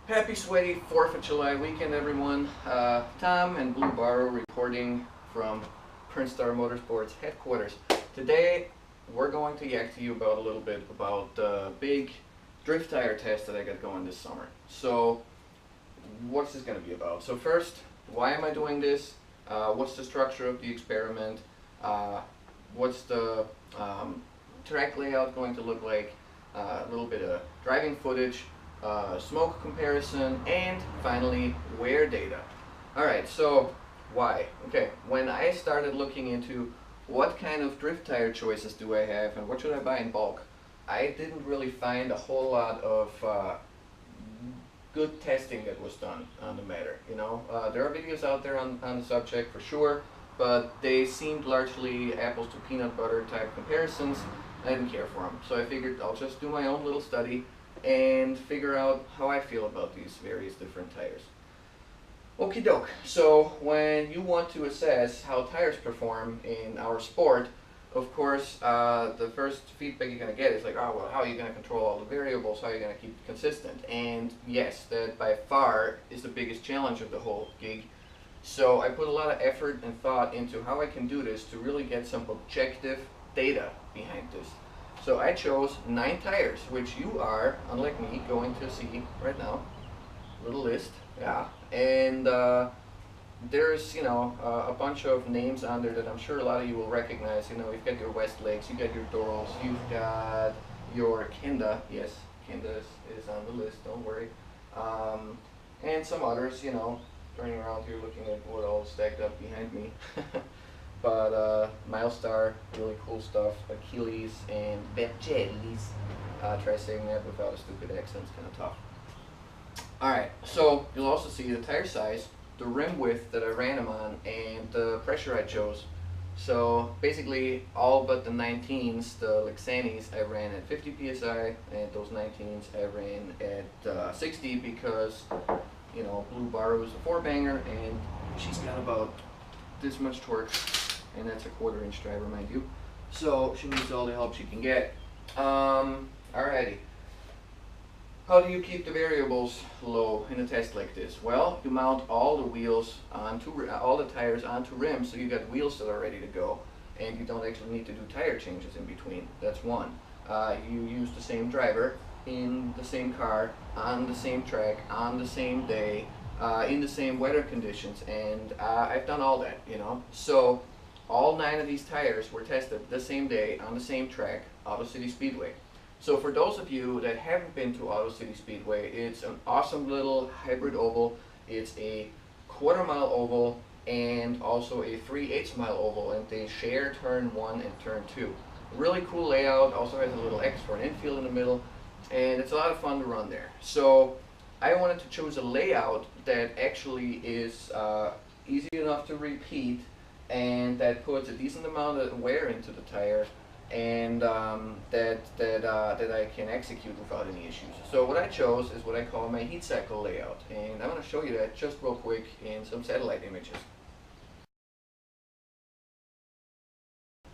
Happy sweaty 4th of July weekend, everyone. Tom and Bloobaru reporting from Prince Star Motorsports headquarters. Today, we're going to yak to you about a little bit about the big drift tire test that I got going this summer. So, what's this going to be about? So first, why am I doing this? What's the structure of the experiment? What's the track layout going to look like? A little bit of driving footage. Smoke comparison, and finally wear data. Alright, so why? Okay, when I started looking into what kind of drift tire choices do I have and what should I buy in bulk, I didn't really find a whole lot of good testing that was done on the matter. You know, there are videos out there on the subject for sure, but they seemed largely apples to peanut butter type comparisons. I didn't care for them, so I figured I'll just do my own little study and figure out how I feel about these various different tires. Okie doke. So when you want to assess how tires perform in our sport, of course, the first feedback you're going to get is like, oh, well, how are you going to control all the variables? How are you going to keep it consistent? And yes, that by far is the biggest challenge of the whole gig. So I put a lot of effort and thought into how I can do this to really get some objective data behind this. So I chose 9 tires, which you are, unlike me, going to see right now. Little list, yeah. And there's, you know, a bunch of names on there that I'm sure a lot of you will recognize. You know, you've got your Westlake's, you've got your Dorals, you've got your Kenda. Yes, Kenda is on the list, don't worry. And some others, you know, turning around here looking at what all stacked up behind me. But Milestar, really cool stuff. Achilles and Bechelis. Try saying that without a stupid accent, it's kind of tough. Alright, so you'll also see the tire size, the rim width that I ran them on, and the pressure I chose. So basically, all but the 19s, the Lexanis, I ran at 50 psi, and those 19s I ran at 60 because, you know, Bloobaru is a 4-banger, and she's got about this much torque. And that's a 1/4 inch driver, mind you. So she needs all the help she can get. Alrighty. How do you keep the variables low in a test like this? Well, you mount all the wheels onto all the tires onto rims, so you got wheels that are ready to go, and you don't actually need to do tire changes in between. That's one. You use the same driver in the same car on the same track on the same day in the same weather conditions, and I've done all that, you know. So all 9 of these tires were tested the same day on the same track, Auto City Speedway. So for those of you that haven't been to Auto City Speedway, it's an awesome little hybrid oval. It's a 1/4 mile oval and also a 3/8 mile oval, and they share turn 1 and turn 2. Really cool layout, also has a little X for an infield in the middle, and it's a lot of fun to run there. So I wanted to choose a layout that actually is easy enough to repeat, and that puts a decent amount of wear into the tire, and that I can execute without any issues. So what I chose is what I call my heat cycle layout, and I'm going to show you that just real quick in some satellite images.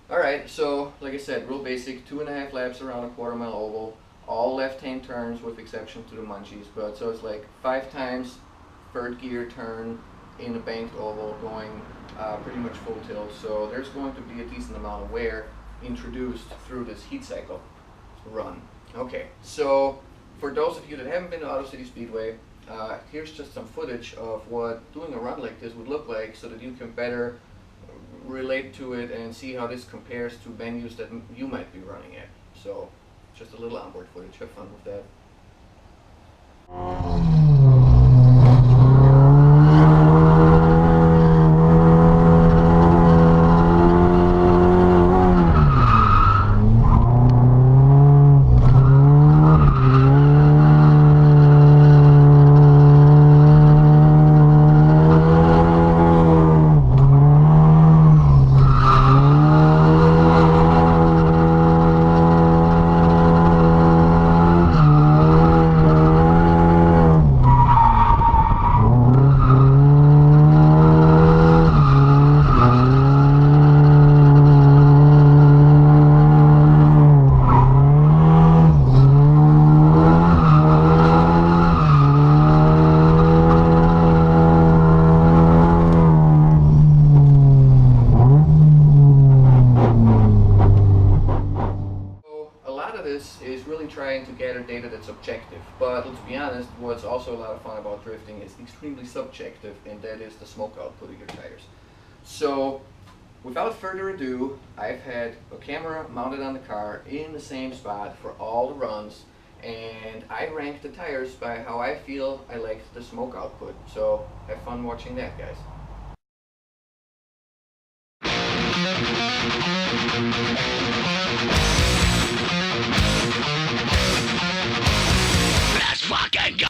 Alright, so like I said, real basic, 2.5 laps around a 1/4 mile oval, all left-hand turns with exception to the munchies, but so it's like 5 times 3rd gear turn in a banked oval going pretty much full tilt, so there's going to be a decent amount of wear introduced through this heat cycle run. Okay, so for those of you that haven't been to Auto City Speedway, here's just some footage of what doing a run like this would look like so that you can better relate to it and see how this compares to venues that you might be running at. So just a little onboard footage, have fun with that. this is really trying to gather data that's objective. But let's be honest, what's also a lot of fun about drifting is extremely subjective, and that is the smoke output of your tires. So without further ado, I've had a camera mounted on the car in the same spot for all the runs, and I ranked the tires by how I feel I liked the smoke output. So have fun watching that, guys. Let's fucking go!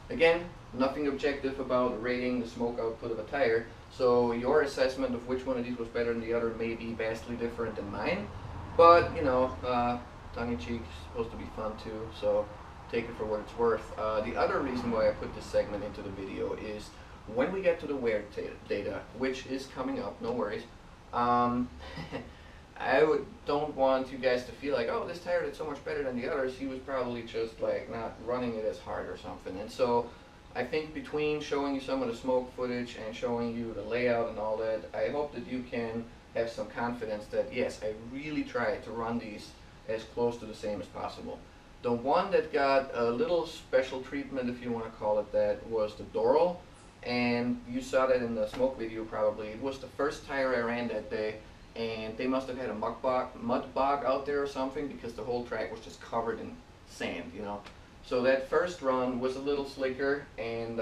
Again, nothing objective about rating the smoke output of a tire, so your assessment of which one of these was better than the other may be vastly different than mine, but, you know, tongue-in-cheek is supposed to be fun too, so take it for what it's worth. The other reason why I put this segment into the video is when we get to the wear data, which is coming up, no worries, don't want you guys to feel like, oh, this tire did so much better than the others. He was probably just like not running it as hard or something. And so I think between showing you some of the smoke footage and showing you the layout and all that, I hope that you can have some confidence that yes, I really tried to run these as close to the same as possible. The one that got a little special treatment, if you want to call it that, was the Doral, and you saw that in the smoke video probably. It was the first tire I ran that day, and they must have had a mud bog out there or something, because the whole track was just covered in sand, you know. So that first run was a little slicker and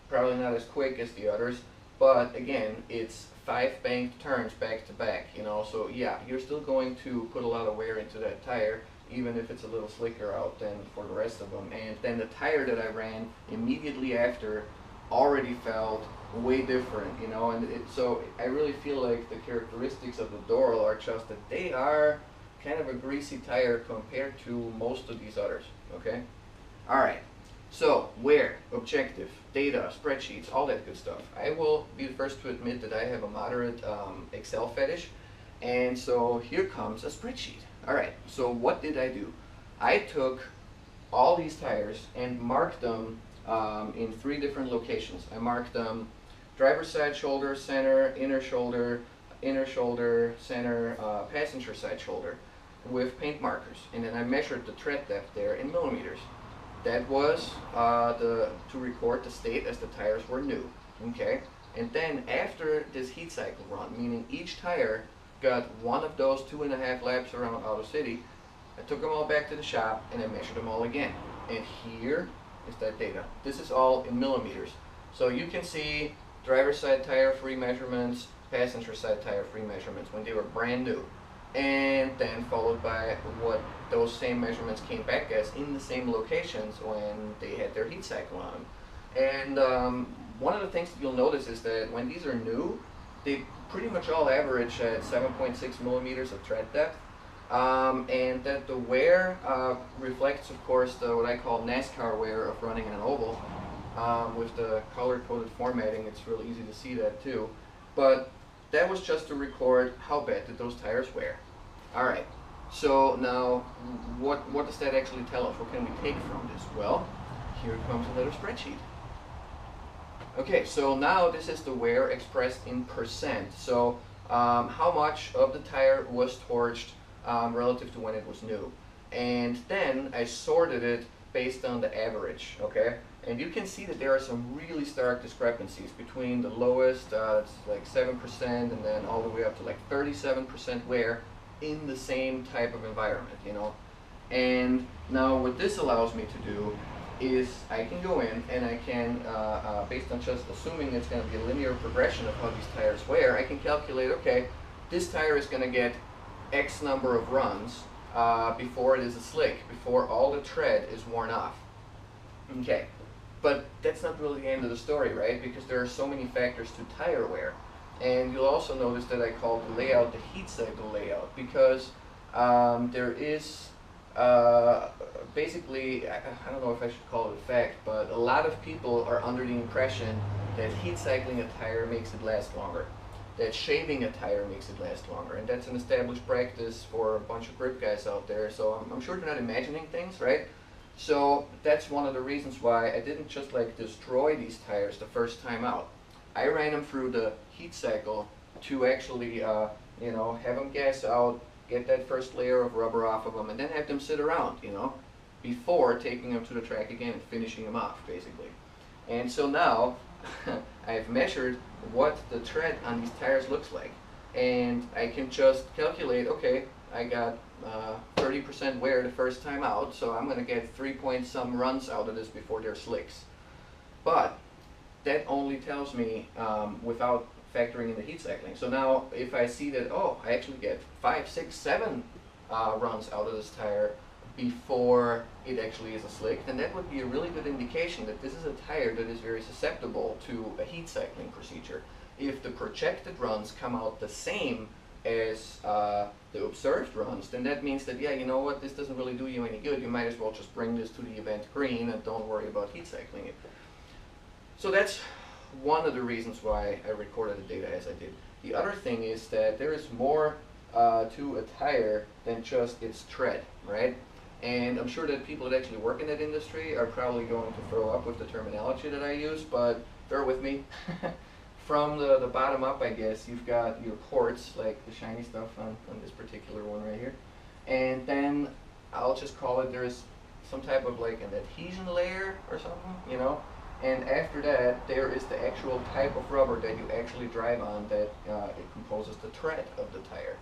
probably not as quick as the others, but again, it's 5 banked turns back to back, you know, so yeah, you're still going to put a lot of wear into that tire, even if it's a little slicker out than for the rest of them. And then the tire that I ran immediately after already felt way different, you know. And so I really feel like the characteristics of the Doral are just that they are kind of a greasy tire compared to most of these others. Okay. All right. So, wear, objective, data, spreadsheets, all that good stuff. I will be the first to admit that I have a moderate Excel fetish, and so here comes a spreadsheet. All right, so what did I do? I took all these tires and marked them in 3 different locations. I marked them driver's side shoulder, center, inner shoulder, center, passenger side shoulder with paint markers, and then I measured the tread depth there in millimeters. That was to record the state as the tires were new, okay? And then after this heat cycle run, meaning each tire got one of those 2.5 laps around Auto City, I took them all back to the shop and I measured them all again. And here is that data. This is all in millimeters. So you can see driver's side tire free measurements, passenger side tire free measurements when they were brand new. And then followed by what those same measurements came back as in the same locations when they had their heat cycle on them. And one of the things that you'll notice is that when these are new, they pretty much all average at 7.6 millimeters of tread depth. And that the wear reflects, of course, what I call NASCAR wear of running in an oval. With the color-coded formatting, it's really easy to see that too. But that was just to record how bad did those tires wear. All right, so now what does that actually tell us? What can we take from this? Well, here comes another spreadsheet. Okay, so now this is the wear expressed in percent. So how much of the tire was torched relative to when it was new. And then I sorted it based on the average, okay? And you can see that there are some really stark discrepancies between the lowest, it's like 7%, and then all the way up to like 37% wear in the same type of environment, you know? And now what this allows me to do is I can go in and I can, based on just assuming it's going to be a linear progression of how these tires wear, I can calculate, okay, this tire is going to get X number of runs before it is a slick, before all the tread is worn off. Okay, but that's not really the end of the story, right? Because there are so many factors to tire wear. And you'll also notice that I call the layout the heat cycle layout because there is basically, I don't know if I should call it a fact, but a lot of people are under the impression that heat cycling a tire makes it last longer, that shaving a tire makes it last longer, and that's an established practice for a bunch of grip guys out there, so I'm sure they're not imagining things, right? So that's one of the reasons why I didn't just like destroy these tires the first time out. I ran them through the heat cycle to actually, you know, have them gas out, get that first layer of rubber off of them, and then have them sit around, you know, before taking them to the track again and finishing them off, basically. And so now, I've measured what the tread on these tires looks like. And I can just calculate, okay, I got 30% wear the first time out, so I'm going to get 3 point some runs out of this before they're slicks. But that only tells me without factoring in the heat cycling. So now if I see that, oh, I actually get 5, 6, 7 runs out of this tire before it actually is a slick, then that would be a really good indication that this is a tire that is very susceptible to a heat cycling procedure. If the projected runs come out the same as the observed runs, then that means that, yeah, you know what, this doesn't really do you any good. You might as well just bring this to the event green and don't worry about heat cycling it. So that's one of the reasons why I recorded the data as I did. The other thing is that there is more to a tire than just its tread, right? And I'm sure that people that actually work in that industry are probably going to throw up with the terminology that I use, but bear with me. From the bottom up, I guess, you've got your ports, like the shiny stuff on this particular one right here. And then I'll just call it, there's some type of like an adhesion layer or something, you know? And after that, there is the actual type of rubber that you actually drive on that it composes the tread of the tire.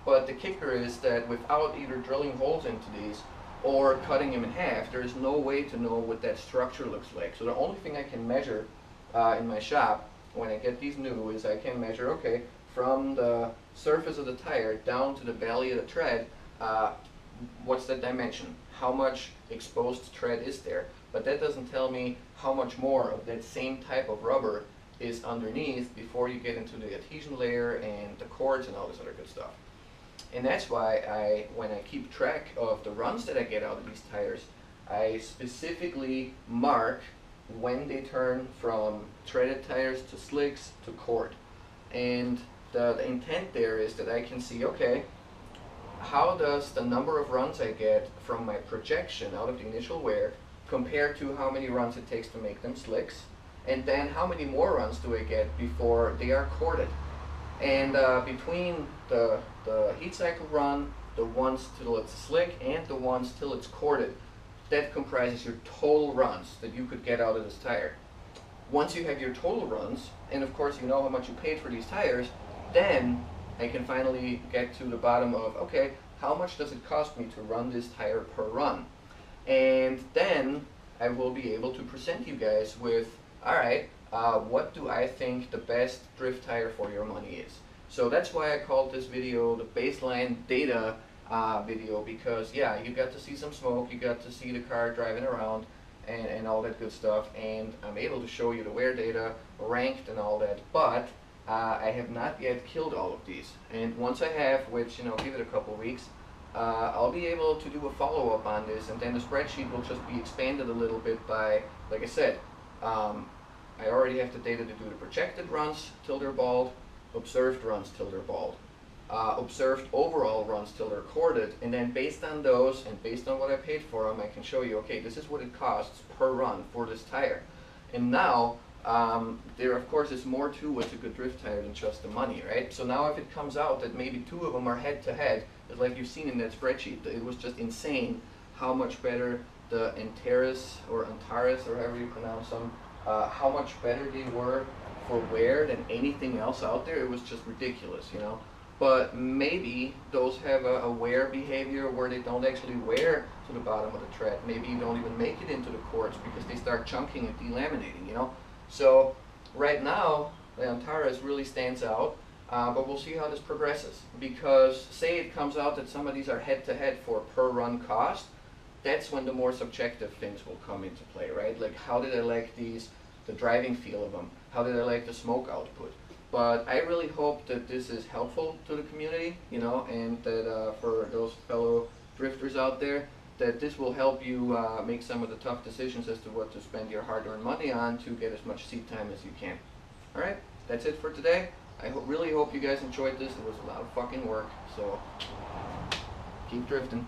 But the kicker is that without either drilling holes into these or cutting them in half, there is no way to know what that structure looks like. So the only thing I can measure in my shop when I get these new is I can measure, okay, from the surface of the tire down to the belly of the tread, what's that dimension? How much exposed tread is there? But that doesn't tell me how much more of that same type of rubber is underneath before you get into the adhesion layer and the cords and all this other good stuff. And that's why when I keep track of the runs that I get out of these tires, I specifically mark when they turn from treaded tires to slicks to cord. And the intent there is that I can see, okay, how does the number of runs I get from my projection out of the initial wear compare to how many runs it takes to make them slicks, and then how many more runs do I get before they are corded. And between the heat cycle run, the ones till it's slick, and the ones till it's corded, that comprises your total runs that you could get out of this tire. Once you have your total runs, and of course you know how much you paid for these tires, then I can finally get to the bottom of, okay, how much does it cost me to run this tire per run? And then I will be able to present you guys with, alright, what do I think the best drift tire for your money is? So that's why I called this video the baseline data video, because yeah, you got to see some smoke, you got to see the car driving around and all that good stuff, and I'm able to show you the wear data, ranked and all that, but I have not yet killed all of these. And once I have, which, you know, give it a couple weeks, I'll be able to do a follow-up on this, and then the spreadsheet will just be expanded a little bit by, like I said, I already have the data to do the projected runs till they're bald, observed runs till they're bald, observed overall runs till they're corded, and then based on those and based on what I paid for them, I can show you, okay, this is what it costs per run for this tire. And now, there of course is more to what's a good drift tire than just the money, right? So now if it comes out that maybe two of them are head to head, like you've seen in that spreadsheet, it was just insane how much better the Antares, or Antares, or however you pronounce them, how much better they were for wear than anything else out there. It was just ridiculous, you know. But maybe those have a wear behavior where they don't actually wear to the bottom of the tread. Maybe you don't even make it into the cords because they start chunking and delaminating, you know. So right now, the Antares really stands out, but we'll see how this progresses. Because say it comes out that some of these are head-to-head for per run cost, that's when the more subjective things will come into play, right? Like, how did I like these, the driving feel of them? How did I like the smoke output? But I really hope that this is helpful to the community, you know, and that for those fellow drifters out there, that this will help you make some of the tough decisions as to what to spend your hard-earned money on to get as much seat time as you can. Alright, that's it for today. I really hope you guys enjoyed this. It was a lot of fucking work, so keep drifting.